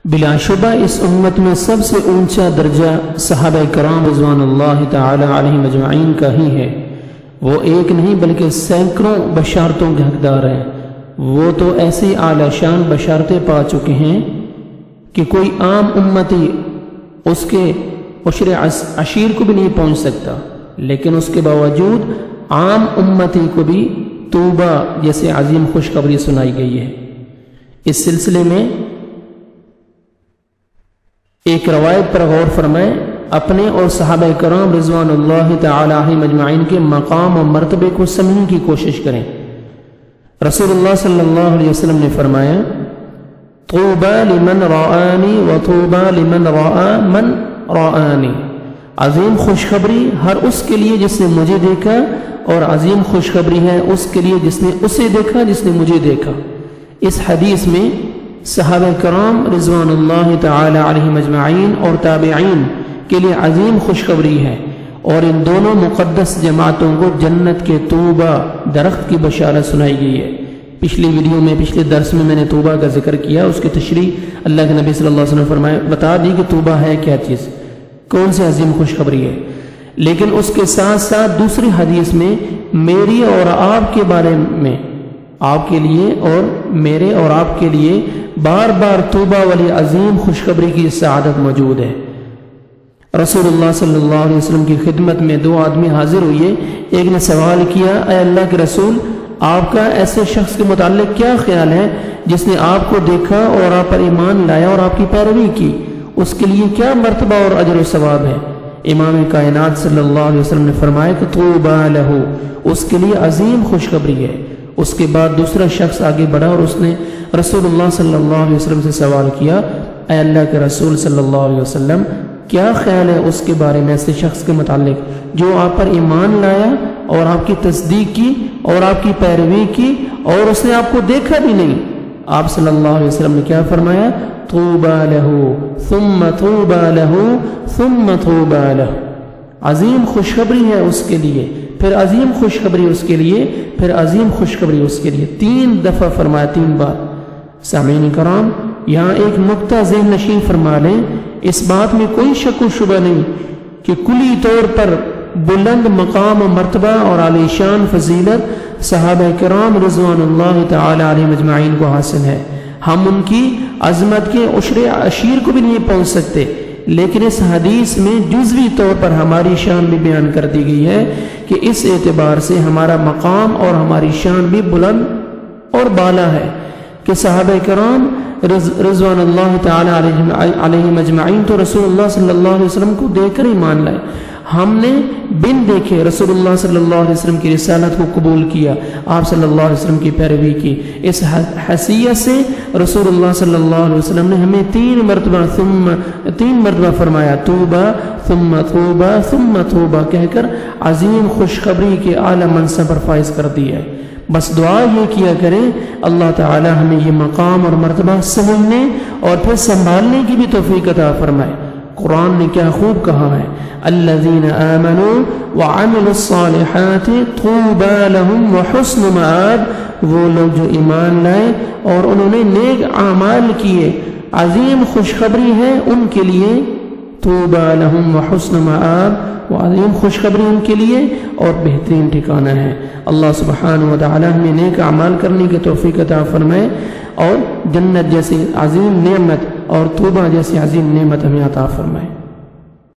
بلا شبہ اس امت میں سب سے اونچا درجہ صحابہ کرام رضوان اللہ تعالی علیہم اجمعین کا ہی ہے۔ وہ ایک نہیں بلکہ سینکڑوں بشارتوں کے حقدار ہیں۔ وہ تو ایسی اعلی شان بشارتیں پا چکے ہیں کہ کوئی عام امتی اس کے عشر عشیر کو بھی نہیں پہنچ سکتا، لیکن اس کے باوجود عام امتی کو بھی توبہ جیسے عظیم خوشخبری سنائی گئی ہے۔ اس سلسلے میں ایک روایت پر غور فرمائیں، اپنے اور صحابہ کرام رضوان اللہ تعالی علیہم اجمعین کے مقام و مرتبے کو سمجھنے کی کوشش کریں۔ رسول اللہ صلی اللہ علیہ وسلم نے فرمایا، طوبى لمن رآنی وطوبى لمن رأى من رآنی، عظیم خوشخبری ہر اس کے لیے جس نے مجھے دیکھا، اور عظیم خوشخبری ہے اس کے لیے جس نے اسے دیکھا جس نے مجھے دیکھا۔ اس حدیث میں صحابہ کرام رضوان اللہ تعالی علیہم اجمعین اور تابعین کے لیے عظیم خوشخبری ہے، اور ان دونوں مقدس جماعتوں کو جنت کے طوبہ درخت کی بشارت سنائی گئی ہے۔ پچھلی ویڈیو میں پچھلے درس میں نے طوبہ کا ذکر کیا، اس کی تشریح اللہ کے نبی صلی اللہ علیہ وسلم نے فرمایا، بتا دی کہ طوبہ ہے کیا چیز، کون سی عظیم خوشخبری ہے۔ لیکن اس کے ساتھ ساتھ دوسری حدیث میں میری اور آپ کے بارے میں، آپ کے لیے اور میرے اور آپ کے لیے بار بار طوبہ والی عظیم خوشخبری کی سعادت موجود ہے۔ رسول اللہ صلی اللہ علیہ وسلم کی خدمت میں دو آدمی حاضر ہوئے۔ ایک نے سوال کیا، اے اللہ کے رسول، آپ کا ایسے شخص کے متعلق کیا خیال ہے جس نے آپ کو دیکھا اور آپ پر ایمان لایا اور آپ کی پیروی کی؟ اس کے لیے کیا مرتبہ اور اجر و ثواب ہے؟ امام کائنات صلی اللہ علیہ وسلم نے فرمایا کہ طوبی لہ، اس کے لیے عظیم خوشخبری ہے۔ اس کے بعد دوسرا شخص آگے بڑھا اور اس نے رسول اللہ صلی اللہ علیہ وسلم سے سوال کیا، اے اللہ کے رسول صلی اللہ علیہ وسلم، کیا خیال ہے اس کے بارے میں، ایسے شخص کے متعلق جو آپ پر ایمان لایا اور آپ کی تصدیق کی اور آپ کی پیروی کی اور اس نے آپ کو دیکھا بھی نہیں؟ آپ صلی اللہ علیہ وسلم نے کیا فرمایا؟ طوبی لہ ثم طوبی لہ ثم طوبی لہ، عظیم خوشخبری ہے اس کے لیے، پھر عظیم خوشخبری اس کے لیے، پھر عظیم خوشخبری اس کے لیے، 3 دفعہ فرمایا، 3 بار۔ سامعین کرام، یہاں ایک نقطہ ذہن نشین فرما لیں، اس بات میں کوئی شک و شبہ نہیں کہ کلی طور پر بلند مقام و مرتبہ اور عالی شان فضیلت صحابہ کرام رضوان اللہ تعالی علیہم اجمعین کو حاصل ہے۔ ہم ان کی عظمت کے عشر عشیر کو بھی نہیں پہنچ سکتے، لیکن اس حدیث میں جزوی طور پر ہماری شان بھی بیان کر دی گئی ہے کہ اس اعتبار سے ہمارا مقام اور ہماری شان بھی بلند اور بالا ہے کہ صحابہ کرام رضوان اللہ تعالی علیہم اجمعین تو رسول اللہ صلی اللہ علیہ وسلم کو دیکھ کر ایمان لائے۔ ہم نے بن دیکھے رسول اللہ صلی اللہ علیہ وسلم کی رسالت کو قبول کیا، آپ صلی اللہ علیہ وسلم کی پیروی کی۔ اس حیثیت سے رسول اللہ صلی اللہ علیہ وسلم نے ہمیں 3 مرتبہ فرمایا، طوبی ثم طوبی ثم طوبی کہہ کر عظیم خوشخبری کے اعلیٰ منصب پر فائز کر دی ہے۔ بس دعا یہ کیا کریں، اللہ تعالی ہمیں یہ مقام اور مرتبہ سمجھنے اور پھر سنبھالنے کی بھی توفیق عطا فرمائے۔ قرآن نے کیا خوب کہا ہے، الذین آمنوا وعملوا الصالحات طوبی لہم وحسن مآب، وہ لوگ جو ایمان لائے اور انہوں نے نیک اعمال کیے، عظیم خوشخبری ہے ان کے لیے، طوبی لہم وحسن مآب، وہ عظیم خوشخبری ان کے لیے اور بہترین ٹھکانہ ہے۔ اللہ سبحانہ وتعالی ہمیں نیک اعمال کرنے کی توفیق عطا فرمائے اور جنت جیسی عظیم نعمت اور طوبہ جیسی عظیم نعمت ہمیں عطا فرمائے۔